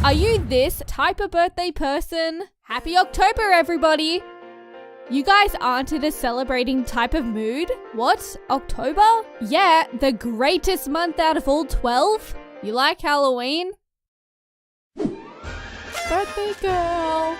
Are you this type of birthday person? Happy October, everybody! You guys aren't in a celebrating type of mood? What? October? Yeah, the greatest month out of all 12? You like Halloween? Birthday girl.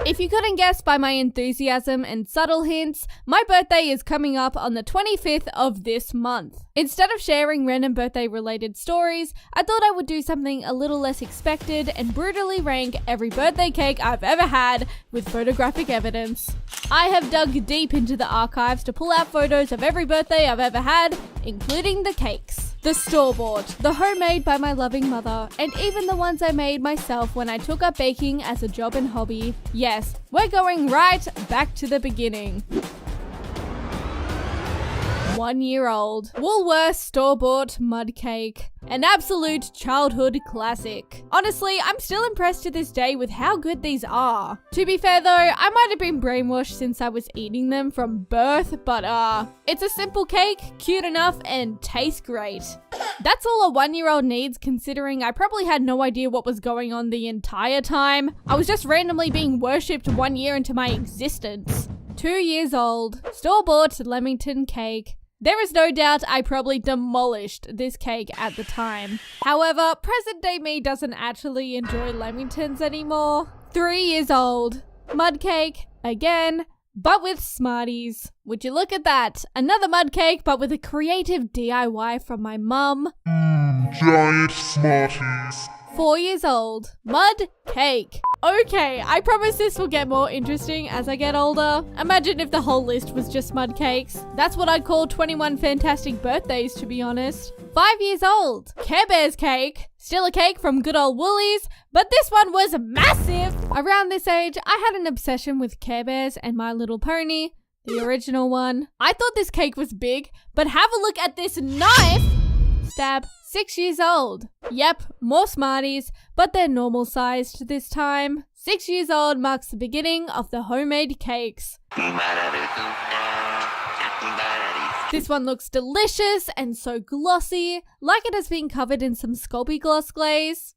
If you couldn't guess by my enthusiasm and subtle hints, my birthday is coming up on the 25th of this month. Instead of sharing random birthday related stories, I thought I would do something a little less expected and brutally rank every birthday cake I've ever had with photographic evidence. I have dug deep into the archives to pull out photos of every birthday I've ever had, including the cakes. The store-bought, the homemade by my loving mother, and even the ones I made myself when I took up baking as a job and hobby. Yes, we're going right back to the beginning. 1 year old. Woolworths store-bought mud cake. An absolute childhood classic. Honestly, I'm still impressed to this day with how good these are. To be fair though, I might have been brainwashed since I was eating them from birth, but it's a simple cake, cute enough, and tastes great. That's all a 1 year old needs, considering I probably had no idea what was going on the entire time. I was just randomly being worshipped 1 year into my existence. 2 years old. Store-bought Leamington cake. There is no doubt I probably demolished this cake at the time. However, present day me doesn't actually enjoy Lamingtons anymore. 3 years old. Mud cake, again, but with Smarties. Would you look at that? Another mud cake, but with a creative DIY from my mum. Giant Smarties. 4 years old. Mud cake. Okay, I promise this will get more interesting as I get older. Imagine if the whole list was just mud cakes. That's what I'd call 21 fantastic birthdays, to be honest. 5 years old. Care Bears cake. Still a cake from good old Woolies, but this one was massive. Around this age, I had an obsession with Care Bears and My Little Pony, the original one. I thought this cake was big, but have a look at this knife. Stab. 6 years old. Yep, more Smarties, but they're normal sized this time. 6 years old marks the beginning of the homemade cakes. This one looks delicious and so glossy, like it has been covered in some Sculpey gloss glaze.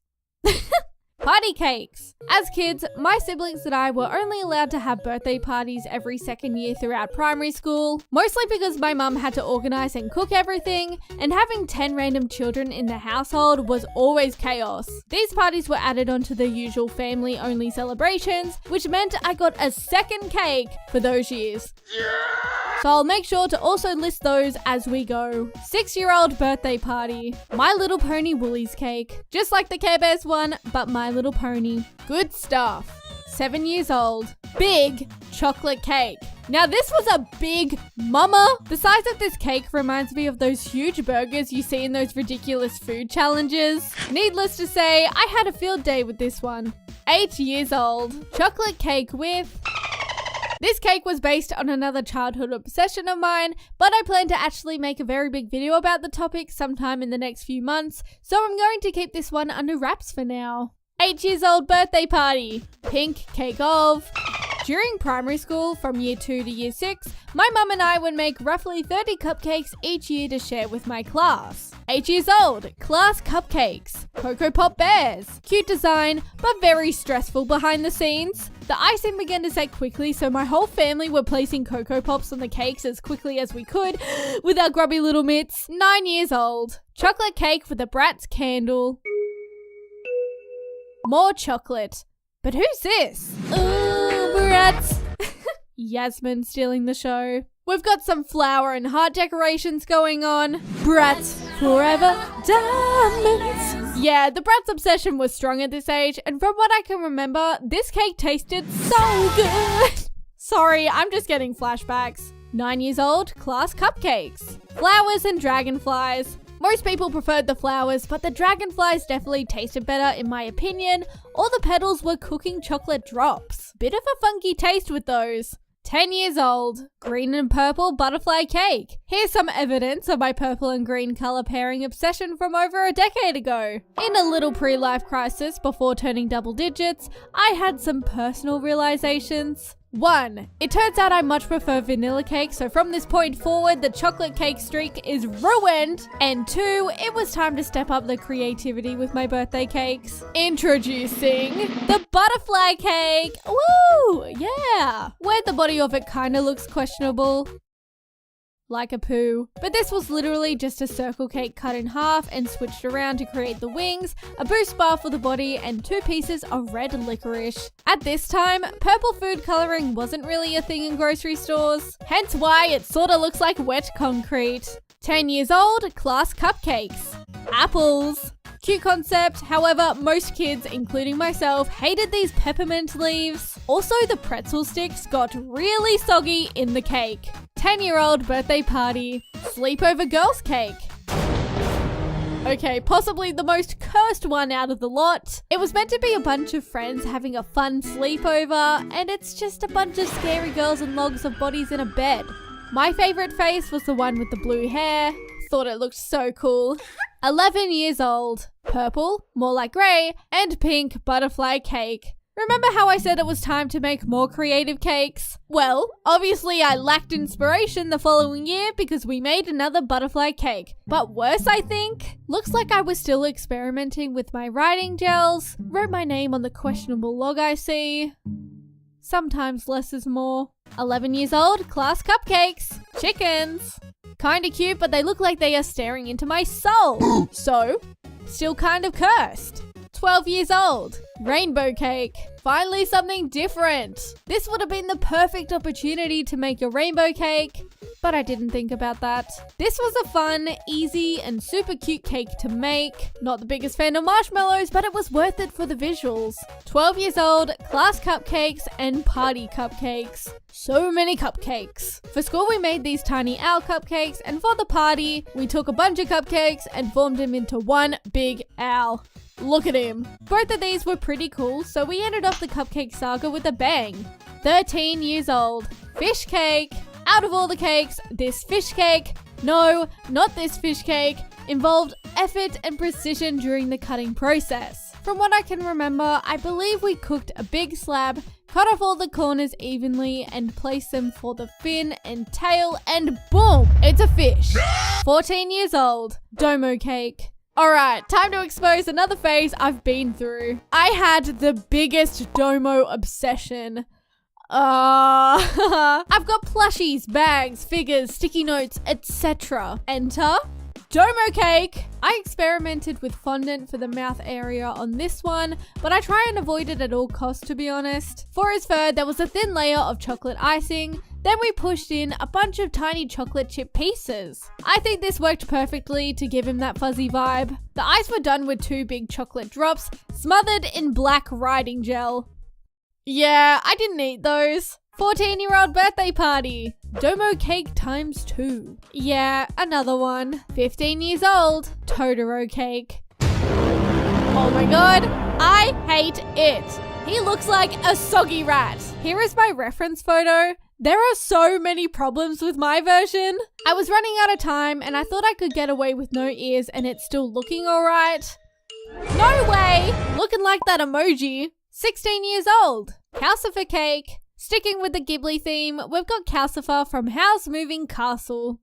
Party cakes. As kids, my siblings and I were only allowed to have birthday parties every second year throughout primary school, mostly because my mum had to organise and cook everything, and having 10 random children in the household was always chaos. These parties were added onto the usual family-only celebrations, which meant I got a second cake for those years. So I'll make sure to also list those as we go. 6-year-old birthday party. My Little Pony Woolies cake. Just like the Care Bears one, but My Little Pony. Good stuff. 7 years old. Big chocolate cake. Now this was a big mama. The size of this cake reminds me of those huge burgers you see in those ridiculous food challenges. Needless to say, I had a field day with this one. 8 years old. Chocolate cake with... This cake was based on another childhood obsession of mine, but I plan to actually make a very big video about the topic sometime in the next few months, so I'm going to keep this one under wraps for now. 8 years old birthday party. Pink cake of... During primary school, from year 2 to year 6, my mum and I would make roughly 30 cupcakes each year to share with my class. 8 years old, class cupcakes. Cocoa Pop Bears. Cute design, but very stressful behind the scenes. The icing began to set quickly, so my whole family were placing Cocoa Pops on the cakes as quickly as we could with our grubby little mitts. 9 years old. Chocolate cake with a Bratz candle. More chocolate. But who's this? Bratz. Yasmin stealing the show. We've got some flower and heart decorations going on. Bratz forever diamonds. Yeah, the Bratz obsession was strong at this age, and from what I can remember, this cake tasted so good. Sorry, I'm just getting flashbacks. 9 years old, class cupcakes. Flowers and dragonflies. Most people preferred the flowers, but the dragonflies definitely tasted better in my opinion. All the petals were cooking chocolate drops. Bit of a funky taste with those. 10 years old, green and purple butterfly cake. Here's some evidence of my purple and green color pairing obsession from over a decade ago. In a little pre-life crisis before turning double digits, I had some personal realizations. 1. It turns out I much prefer vanilla cake, so from this point forward, the chocolate cake streak is ruined. And 2. It was time to step up the creativity with my birthday cakes. Introducing the butterfly cake. Woo! Yeah! Where the body of it kinda looks questionable. Like a poo. But this was literally just a circle cake cut in half and switched around to create the wings, a boost bar for the body, and 2 pieces of red licorice. At this time, purple food coloring wasn't really a thing in grocery stores, hence why it sorta looks like wet concrete. 10 years old, class cupcakes. Apples. Cute concept, however, most kids, including myself, hated these peppermint leaves. Also, the pretzel sticks got really soggy in the cake. 10-year-old birthday party. Sleepover girls cake. Okay, possibly the most cursed one out of the lot. It was meant to be a bunch of friends having a fun sleepover, and it's just a bunch of scary girls and logs of bodies in a bed. My favorite face was the one with the blue hair. Thought it looked so cool. 11 years old. Purple, more like grey, and pink butterfly cake. Remember how I said it was time to make more creative cakes? Well, obviously I lacked inspiration the following year because we made another butterfly cake. But worse, I think? Looks like I was still experimenting with my writing gels, wrote my name on the questionable log I see. Sometimes less is more. 11 years old, class cupcakes. Chickens. Kinda cute, but they look like they are staring into my soul. So, still kind of cursed. 12 years old. Rainbow cake. Finally something different. This would have been the perfect opportunity to make a rainbow cake, but I didn't think about that. This was a fun, easy, and super cute cake to make. Not the biggest fan of marshmallows, but it was worth it for the visuals. 12 years old, class cupcakes and party cupcakes. So many cupcakes. For school, we made these tiny owl cupcakes, and for the party, we took a bunch of cupcakes and formed them into one big owl. Look at him. Both of these were pretty cool, so we ended off the cupcake saga with a bang. 13 years old. Fish cake. Out of all the cakes, this fish cake, no, not this fish cake, involved effort and precision during the cutting process. From what I can remember, I believe we cooked a big slab, cut off all the corners evenly, and placed them for the fin and tail, and boom, it's a fish. 14 years old. Domo cake. Alright, time to expose another phase I've been through. I had the biggest domo obsession. I've got plushies, bags, figures, sticky notes, etc. Enter Domo cake. I experimented with fondant for the mouth area on this one, but I try and avoid it at all costs, to be honest. For his fur, there was a thin layer of chocolate icing. Then we pushed in a bunch of tiny chocolate chip pieces. I think this worked perfectly to give him that fuzzy vibe. The eyes were done with 2 big chocolate drops, smothered in black writing gel. Yeah, I didn't eat those. 14-year-old birthday party. Domo cake times 2. Yeah, another one. 15 years old. Totoro cake. Oh my god, I hate it. He looks like a soggy rat. Here is my reference photo. There are so many problems with my version. I was running out of time and I thought I could get away with no ears and it's still looking alright. No way! Looking like that emoji. 16 years old. Calcifer cake. Sticking with the Ghibli theme, we've got Calcifer from Howl's Moving Castle.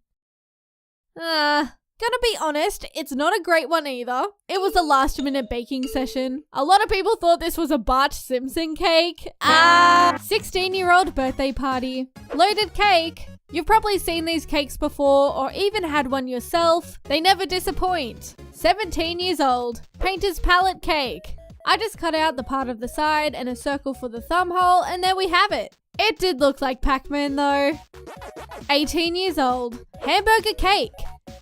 Gonna be honest, it's not a great one either. It was a last minute baking session. A lot of people thought this was a Bart Simpson cake. 16-year-old birthday party. Loaded cake. You've probably seen these cakes before or even had one yourself. They never disappoint. 17 years old. Painter's palette cake. I just cut out the part of the side and a circle for the thumb hole, and there we have it. It did look like Pac-Man though. 18 years old. Hamburger cake.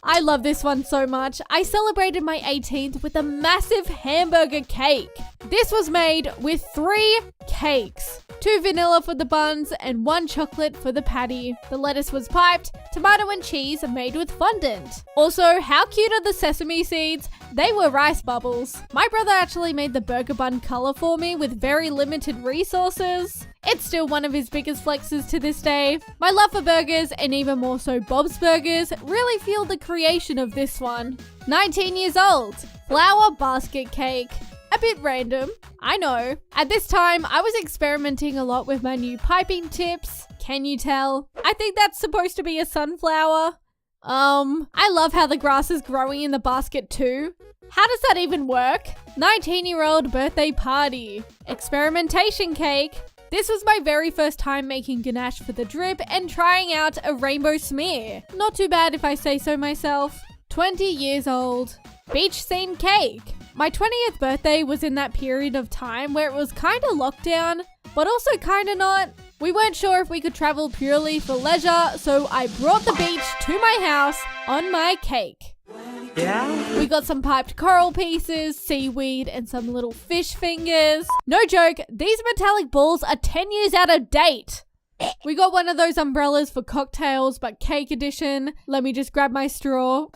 I love this one so much. I celebrated my 18th with a massive hamburger cake. This was made with 3 cakes. 2 vanilla for the buns and 1 chocolate for the patty. The lettuce was piped, tomato and cheese made with fondant. Also, how cute are the sesame seeds? They were rice bubbles. My brother actually made the burger bun color for me with very limited resources. It's still one of his biggest flexes to this day. My love for burgers, and even more so Bob's Burgers, really fueled the creation of this one. 19 years old. Flower basket cake. A bit random. I know. At this time, I was experimenting a lot with my new piping tips. Can you tell? I think that's supposed to be a sunflower. I love how the grass is growing in the basket too. How does that even work? 19-year-old birthday party. Experimentation cake. This was my very first time making ganache for the drip and trying out a rainbow smear. Not too bad if I say so myself. 20 years old. Beach scene cake. My 20th birthday was in that period of time where it was kinda lockdown, but also kinda not. We weren't sure if we could travel purely for leisure, so I brought the beach to my house on my cake. Yeah. We got some piped coral pieces, seaweed, and some little fish fingers. No joke, these metallic balls are 10 years out of date. We got one of those umbrellas for cocktails, but cake edition. Let me just grab my straw.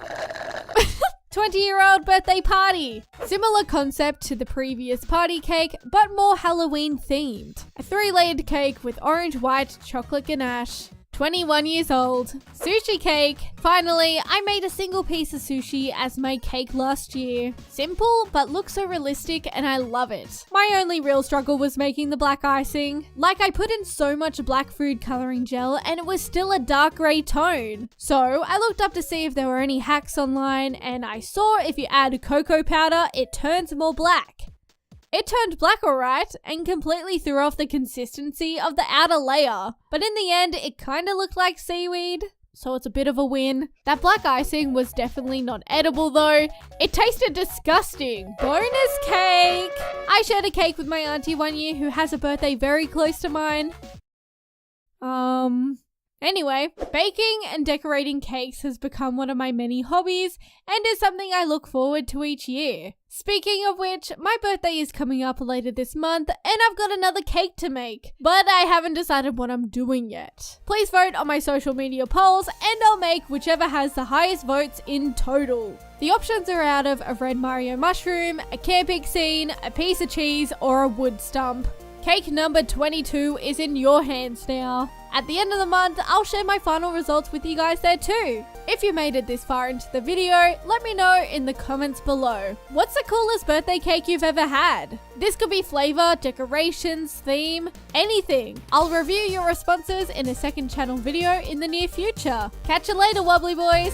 20-year-old birthday party. Similar concept to the previous party cake, but more Halloween themed. A 3-layered cake with orange white chocolate ganache. 21 years old. Sushi cake. Finally, I made a single piece of sushi as my cake last year. Simple, but looks so realistic and I love it. My only real struggle was making the black icing. Like, I put in so much black food coloring gel and it was still a dark grey tone. So I looked up to see if there were any hacks online and I saw if you add cocoa powder, it turns more black. It turned black alright, and completely threw off the consistency of the outer layer. But in the end, it kinda looked like seaweed, so it's a bit of a win. That black icing was definitely not edible though. It tasted disgusting. Bonus cake! I shared a cake with my auntie one year who has a birthday very close to mine. Anyway, baking and decorating cakes has become one of my many hobbies and is something I look forward to each year. Speaking of which, my birthday is coming up later this month and I've got another cake to make, but I haven't decided what I'm doing yet. Please vote on my social media polls and I'll make whichever has the highest votes in total. The options are out of a red Mario mushroom, a camping scene, a piece of cheese, or a wood stump. Cake number 22 is in your hands now. At the end of the month, I'll share my final results with you guys there too. If you made it this far into the video, let me know in the comments below. What's the coolest birthday cake you've ever had? This could be flavor, decorations, theme, anything. I'll review your responses in a second channel video in the near future. Catch you later, wobbly boys.